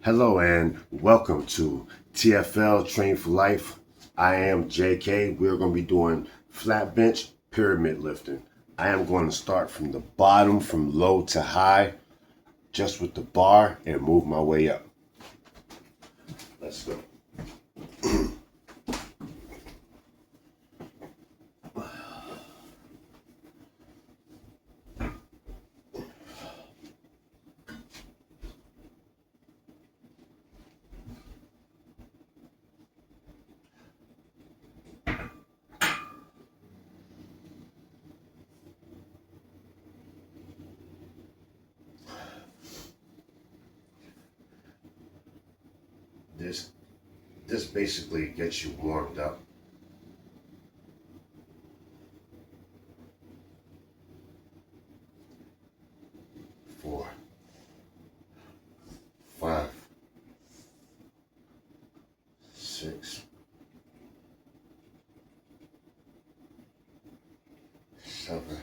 Hello and welcome to TFL Train for Life. I am JK. We're going to be doing flat bench pyramid lifting. I am going to start from the bottom, from low to high, just with the bar, and move my way up. Let's go. This basically gets you warmed up. Four, five, six, seven,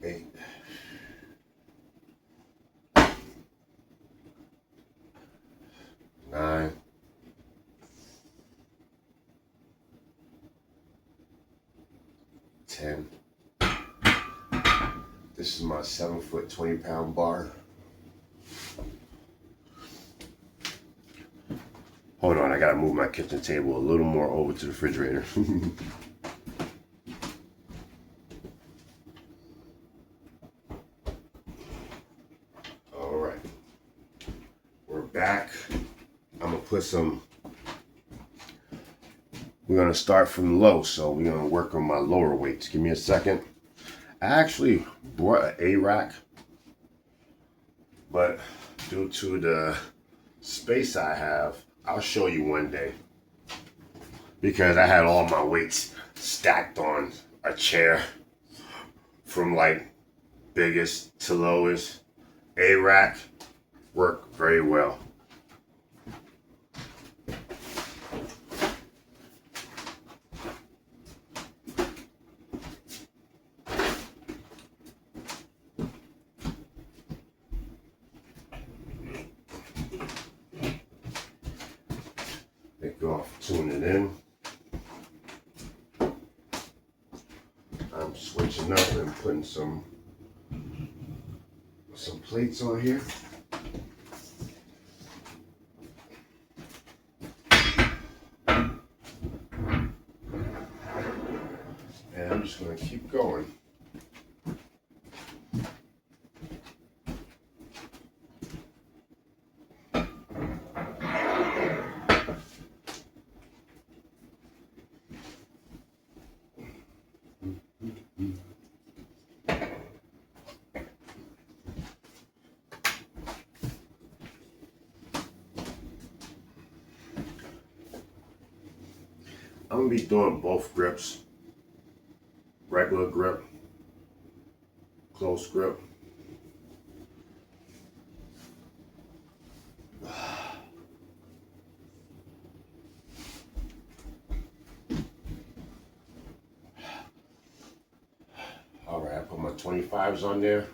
8, 9, 10. This is my 7-foot, 20-pound bar. Hold on, I gotta move my kitchen table a little more over to the refrigerator. All right, we're back. I'm gonna put some, we're gonna start from low, so we're gonna work on my lower weights. Give me a second. I actually brought an A-rack, but due to the space I have, I'll show you one day, because I had all my weights stacked on a chair from like biggest to lowest. A-rack worked very well. Thank you all for tuning in. I'm switching up and putting some plates on here. And I'm just going to keep going. I'm going to be doing both grips. Regular grip, close grip. All right, I put my 25s on there.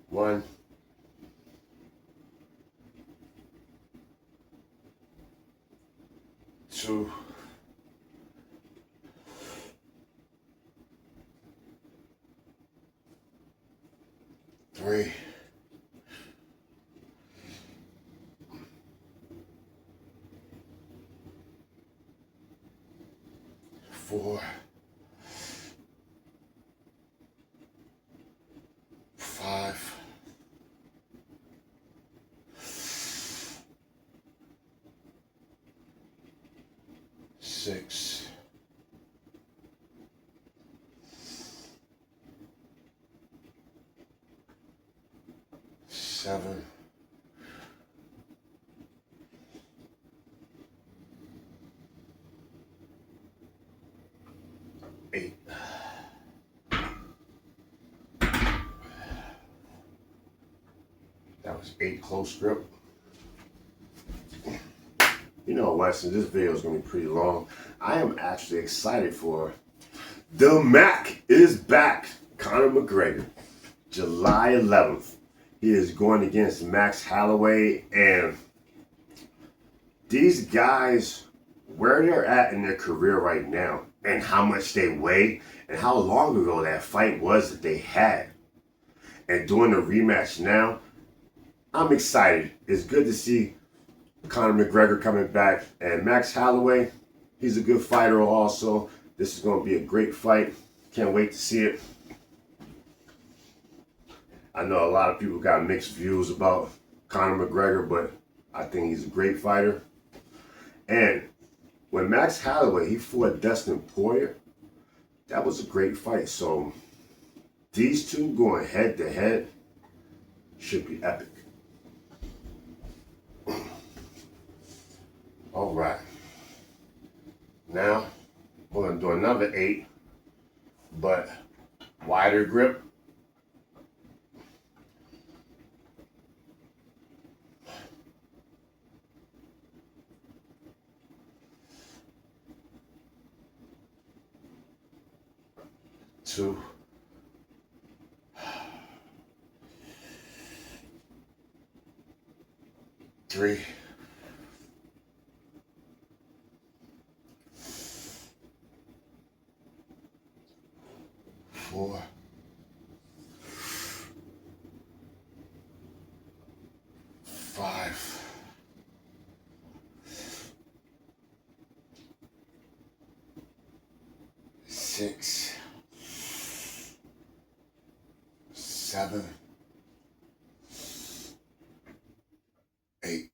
One, two, three, four, 5, 6, 7, 8. That was 8 close grip. you know what, since this video is going to be pretty long, I am actually excited for the Mac is back. Conor McGregor, July 11th. He is going against Max Holloway, and these guys, where they're at in their career right now, and how much they weigh, and how long ago that fight was that they had, and doing the rematch now, I'm excited. It's good to see Conor McGregor coming back, and Max Holloway, he's a good fighter also. This is going to be a great fight. Can't wait to see it. I know a lot of people got mixed views about Conor McGregor, but I think he's a great fighter. And when Max Holloway, he fought Dustin Poirier, that was a great fight. So these two going head to head should be epic. All right. Now we're going to do another 8, but wider grip. Two. 3. 4. 5. 6. 7. 8.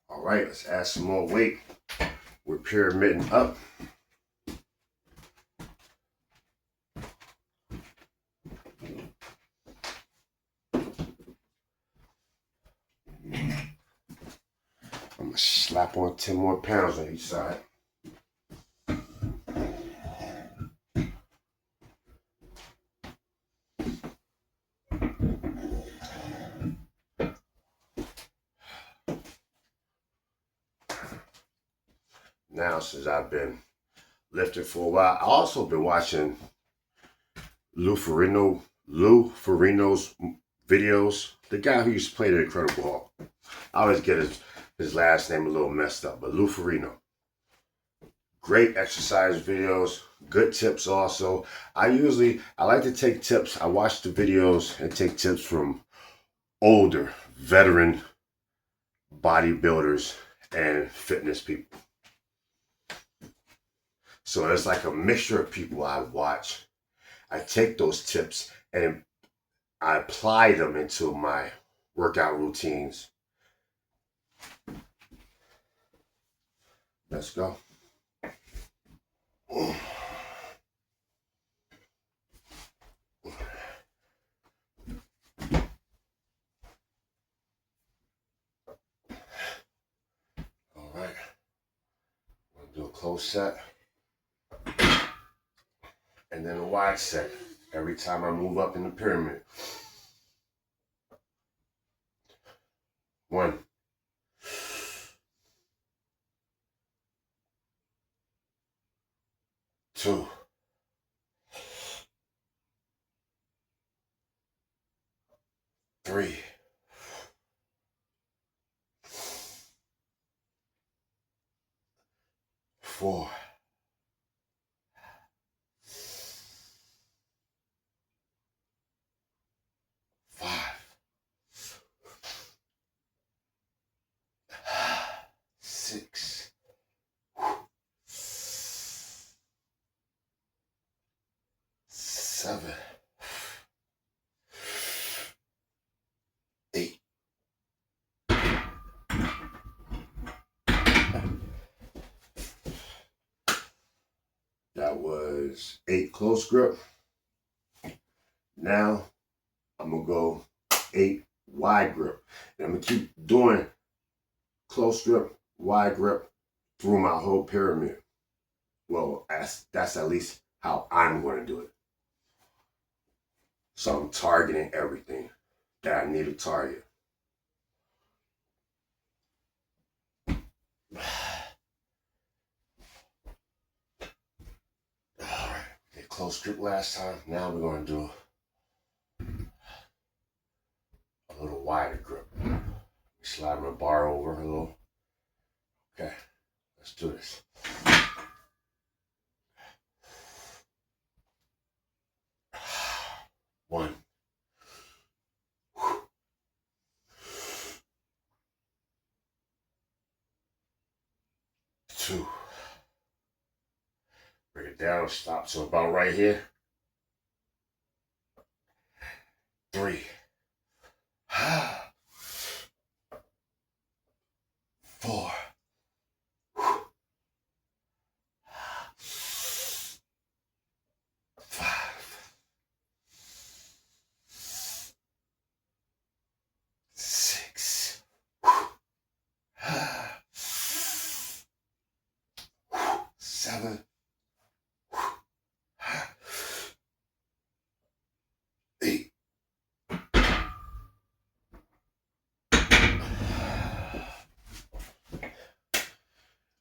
All right, let's add some more weight. We're pyramiding up. I'm gonna slap on 10 more pounds on each side. Now, since I've been lifting for a while, I also been watching Lou Ferrigno's videos. The guy who used to play the Incredible Hulk. I always get his last name a little messed up, but Lou Ferrigno. Great exercise videos, good tips also. I like to take tips. I watch the videos and take tips from older, veteran bodybuilders and fitness people. So it's like a mixture of people I watch. I take those tips and I apply them into my workout routines. Let's go. All right. We'll do a close set. And then a wide set every time I move up in the pyramid. 1. 2. 3. 4. 6. 7. 8. That was 8 close grip. Now I'm gonna go 8 wide grip. And I'm gonna keep doing close grip, wide grip through my whole pyramid. Well, that's at least how I'm going to do it. So I'm targeting everything. that I need a target. Alright, did close grip last time. Now we're going to do a little wider grip. Slide my bar over a little. Okay, let's do this. 1, 2. Bring it down, stop to about right here. 3. 4. 5. 6. 7. 8.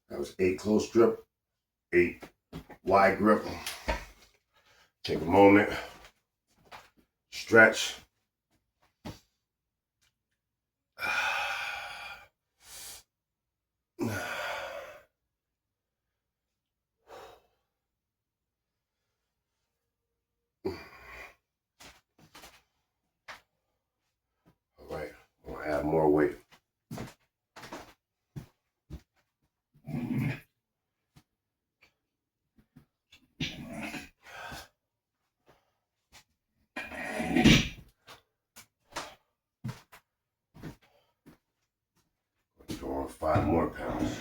That was 8 close grip, 8 wide grip. Take a moment, stretch. All right, I'm gonna add more weight. Go on 5 more pounds.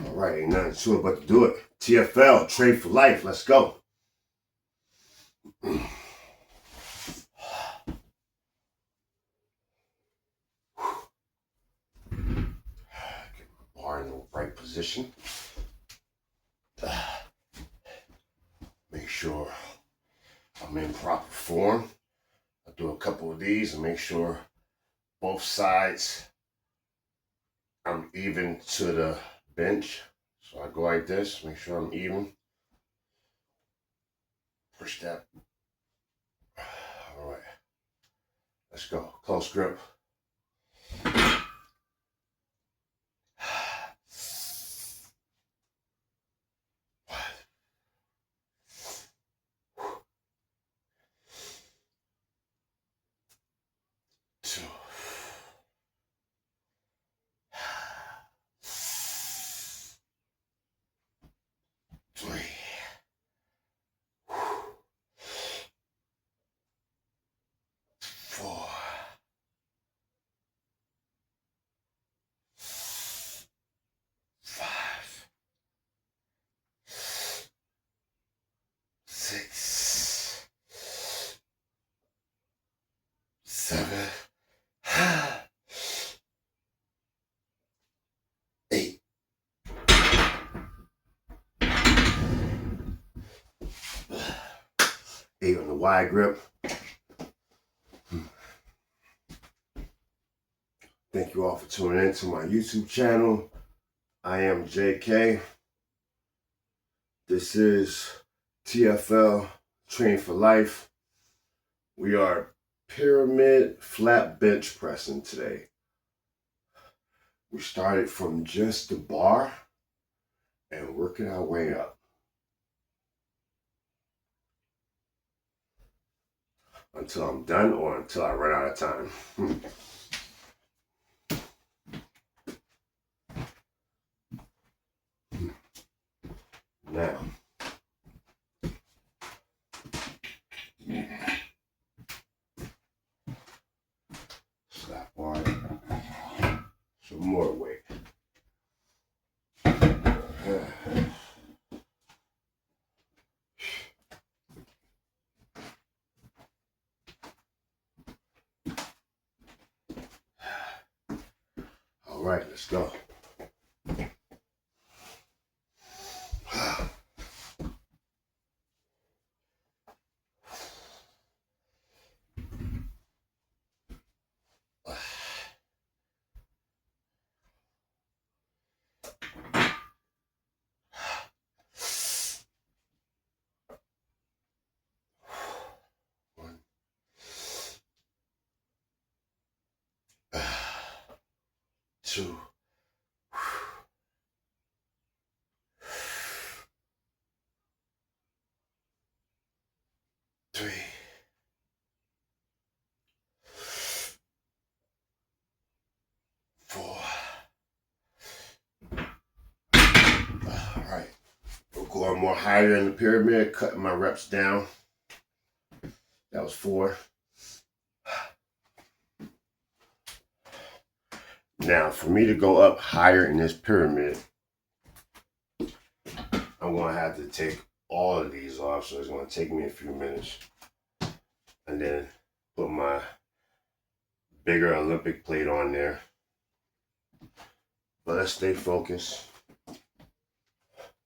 All right, ain't nothing to it but to do it. TFL, Train for Life, let's go. Get my bar in the right position. Make sure I'm in proper form. I'll do a couple of these and make sure both sides I'm even to the bench. So I go like this, make sure I'm even. Push that. All right, let's go. Close grip. 2. 3. 4. 5. 6. 7. 8. 8 on the wide grip. Thank you all for tuning in to my YouTube channel. I am JK. This is TFL, Train for Life. We are pyramid flat bench pressing today. We started from just the bar and working our way up. until I'm done or until I run out of time. Now, slap on some more weight. All right, let's go. One, 2, 3, 4. All right, we're going more higher in the pyramid, cutting my reps down. That was 4. Now, for me to go up higher in this pyramid, I'm going to have to take all of these off, so it's going to take me a few minutes. And then put my bigger Olympic plate on there. But let's stay focused.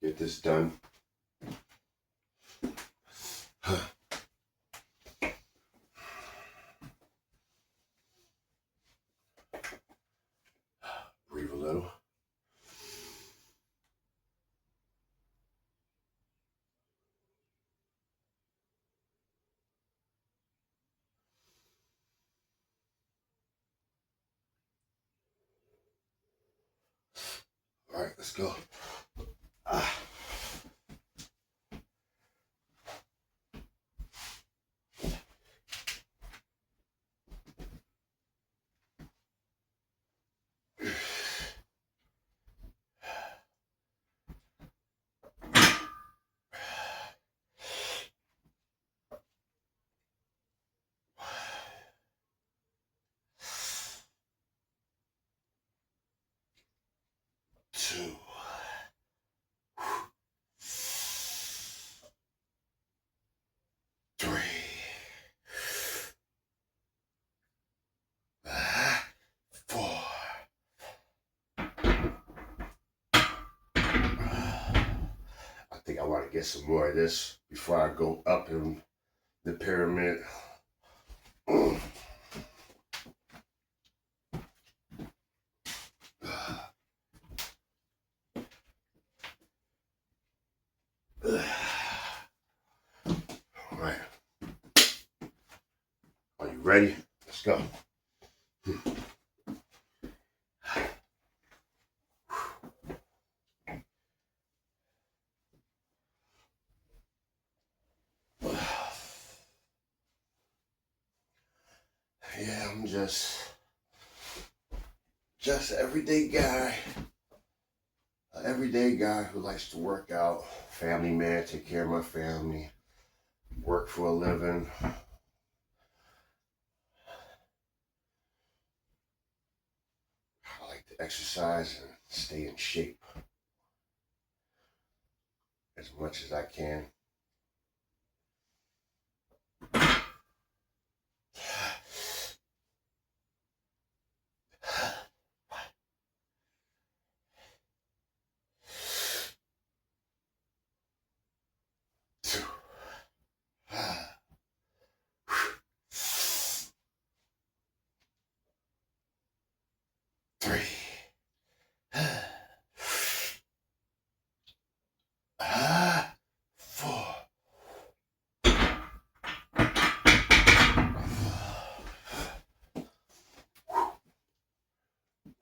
Get this done. Breathe a little. All right, let's go. Two. 3. 4. I think I want to get some more of this before I go up in the pyramid. All right. Are you ready? Let's go. Yeah, I'm just everyday guy. An everyday guy who likes to work out. Family man, take care of my family. Work for a living. I like to exercise and stay in shape as much as I can.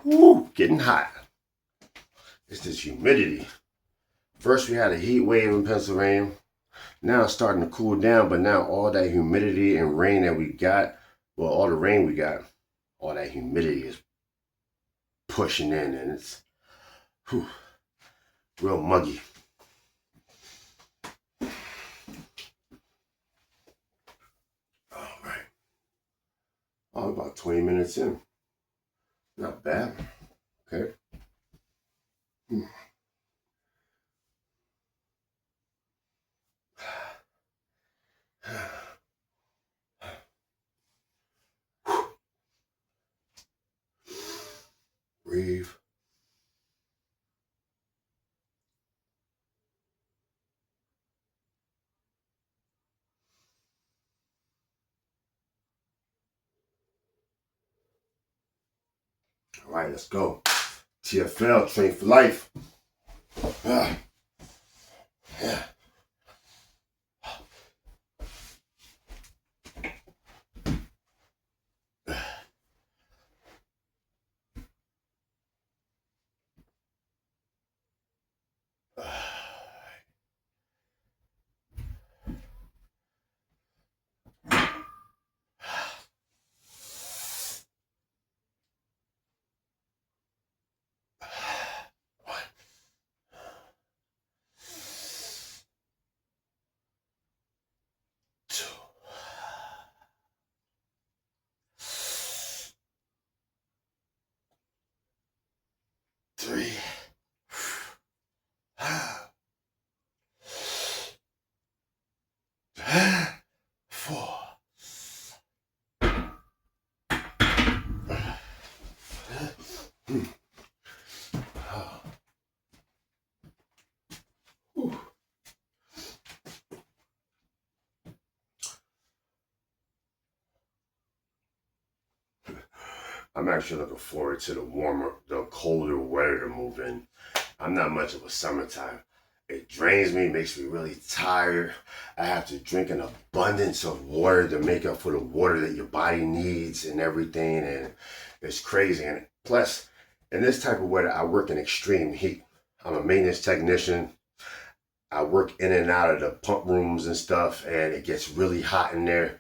Woo, getting hot. It's this humidity. First we had a heat wave in Pennsylvania. Now it's starting to cool down, but now all that humidity and rain that we got, well, all the rain we got, all that humidity is pushing in, and it's whew, real muggy. All right. Oh, about 20 minutes in. Not bad. Okay. Breathe. All right, let's go. TFL, Train for Life. Ah, yeah. 2, 3, 4. I'm actually looking forward to the colder weather to move in. I'm not much of a summertime. It drains me, makes me really tired. I have to drink an abundance of water to make up for the water that your body needs and everything. And it's crazy. And plus, in this type of weather, I work in extreme heat. I'm a maintenance technician. I work in and out of the pump rooms and stuff, and it gets really hot in there.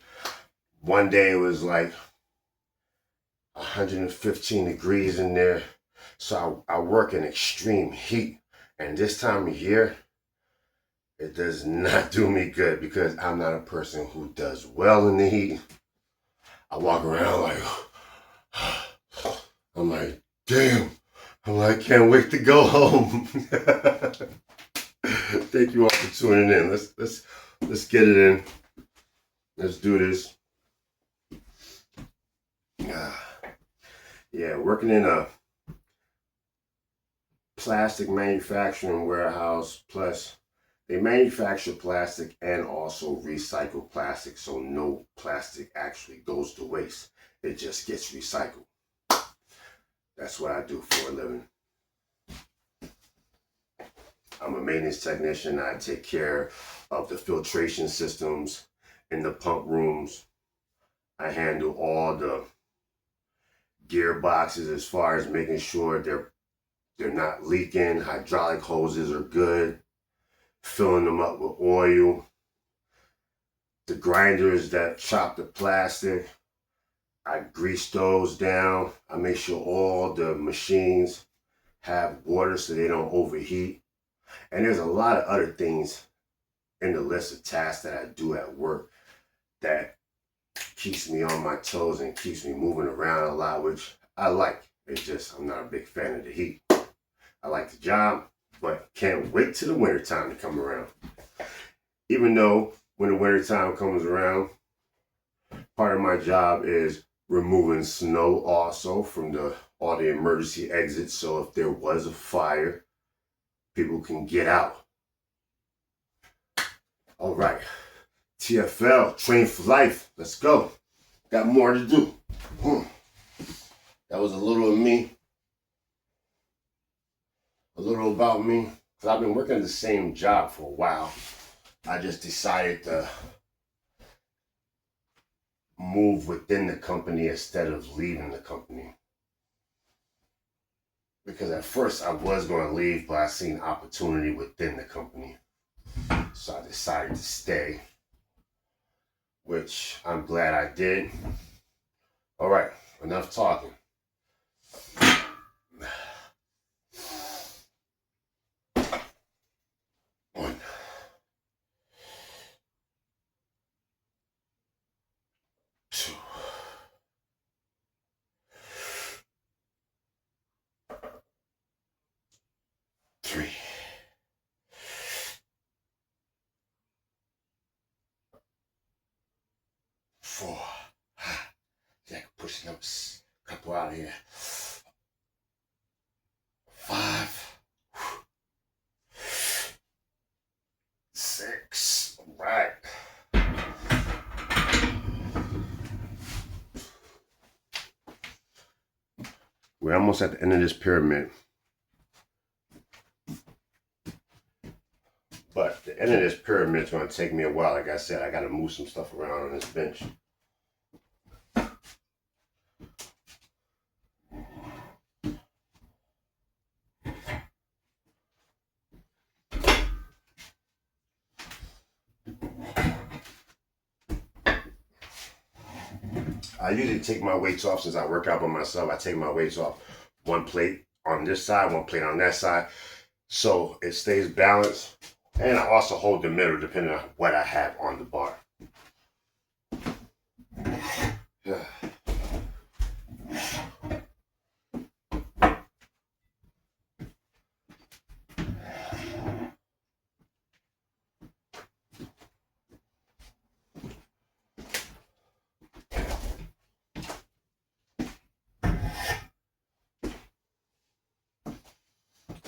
One day it was like 115 degrees in there. So I work in extreme heat. And this time of year, it does not do me good because I'm not a person who does well in the heat. I walk around like, I'm like, damn. I'm like, can't wait to go home. Thank you all for tuning in. Let's get it in. Let's do this. Yeah, working in a plastic manufacturing warehouse, plus they manufacture plastic and also recycle plastic, so no plastic actually goes to waste. It just gets recycled. That's what I do for a living. I'm a maintenance technician. I take care of the filtration systems in the pump rooms. I handle all the gearboxes as far as making sure they're not leaking. Hydraulic hoses are good. Filling them up with oil. The grinders that chop the plastic, I grease those down. I make sure all the machines have water so they don't overheat. And there's a lot of other things in the list of tasks that I do at work that keeps me on my toes and keeps me moving around a lot, which I like. It's just I'm not a big fan of the heat. I like the job, but can't wait till the winter time to come around. Even though when the winter time comes around, part of my job is removing snow also from all the emergency exits. So if there was a fire, people can get out. All right, TFL, Train for Life. Let's go. Got more to do. That was a little of me, a little about me. Because I've been working the same job for a while. I just decided to move within the company instead of leaving the company. Because at first I was going to leave, but I seen opportunity within the company. So I decided to stay, which I'm glad I did. All right, enough talking. 1, 2, 3, 4. Yeah, I can push the numbers. Couple out of here. 5, 6. All right. We're almost at the end of this pyramid. But the end of this pyramid is going to take me a while. Like I said, I got to move some stuff around on this bench. I usually take my weights off since I work out by myself. I take my weights off. One plate on this side, one plate on that side. So it stays balanced. And I also hold the middle depending on what I have on the bar.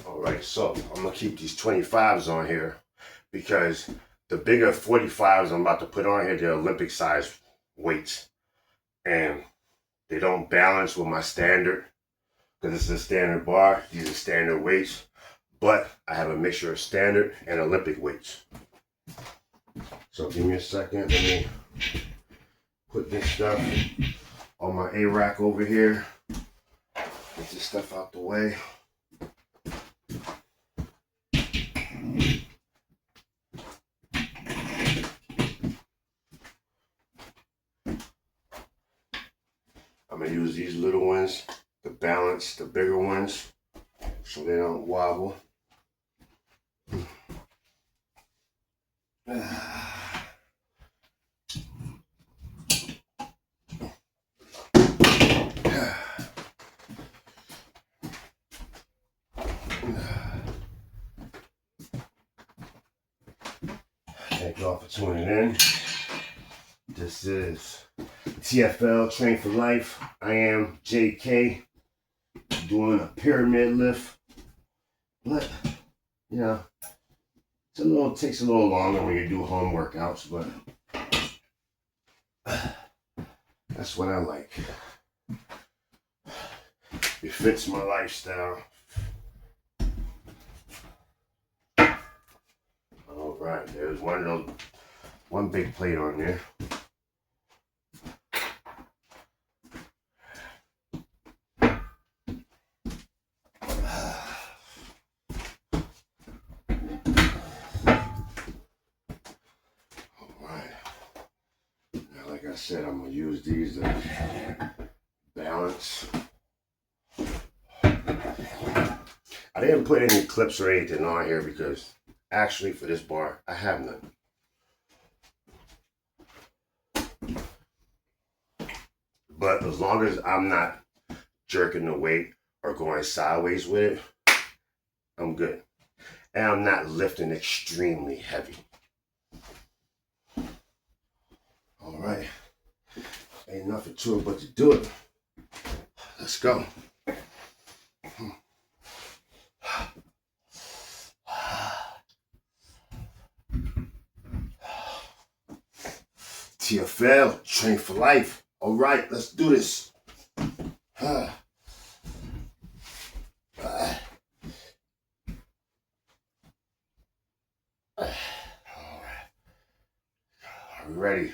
All right, so I'm gonna keep these 25s on here because the bigger 45s I'm about to put on here, they're Olympic size weights. And they don't balance with my standard because this is a standard bar. These are standard weights, but I have a mixture of standard and Olympic weights. So give me a second. Let me put this stuff on my A rack over here. Get this stuff out the way. I'm gonna use these little ones to balance the bigger ones so they don't wobble. Thank y'all for tuning in. This is TFL Train for Life. I am JK doing a pyramid lift. But, you know, takes a little longer when you do home workouts, but that's what I like. It fits my lifestyle. All right, there's one big plate on there. Like I said, I'm gonna use these to balance. I didn't put any clips or anything on here because actually for this bar, I have none. But as long as I'm not jerking the weight or going sideways with it, I'm good. And I'm not lifting extremely heavy. All right. Ain't nothing to it but to do it. Let's go. TFL, Train for Life. All right, let's do this. All right. Are we ready?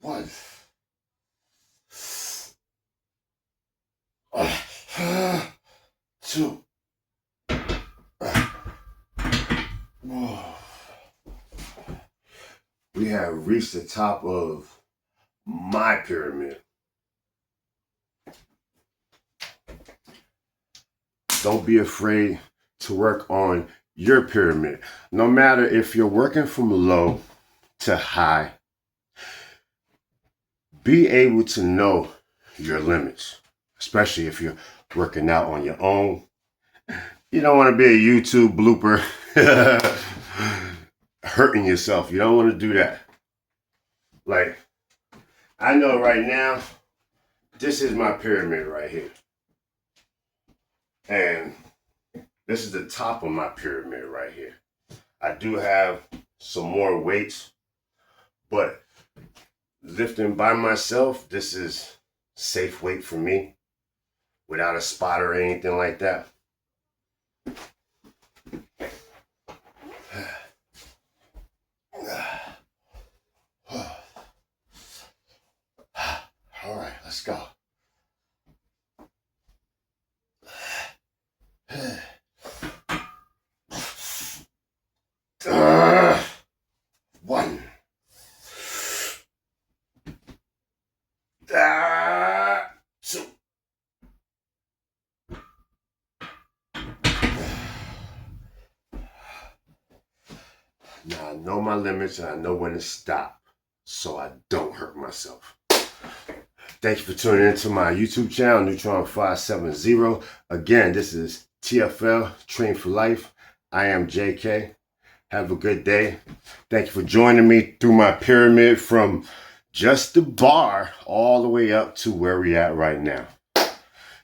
One, we have reached the top of my pyramid. Don't be afraid to work on your pyramid. No matter if you're working from low to high, be able to know your limits, especially if you're working out on your own. You don't want to be a YouTube blooper hurting yourself. You don't want to do that. Like, I know right now, this is my pyramid right here. And this is the top of my pyramid right here. I do have some more weights, but lifting by myself, this is safe weight for me without a spotter or anything like that. All right, let's go. One. Two. Now I know my limits and I know when to stop so I don't hurt myself. Thank you for tuning into my YouTube channel, Neutron 570. Again, this is TFL, Train for Life. I am JK. Have a good day. Thank you for joining me through my pyramid from just the bar all the way up to where we're at right now.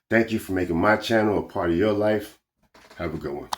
Thank you for making my channel a part of your life. Have a good one.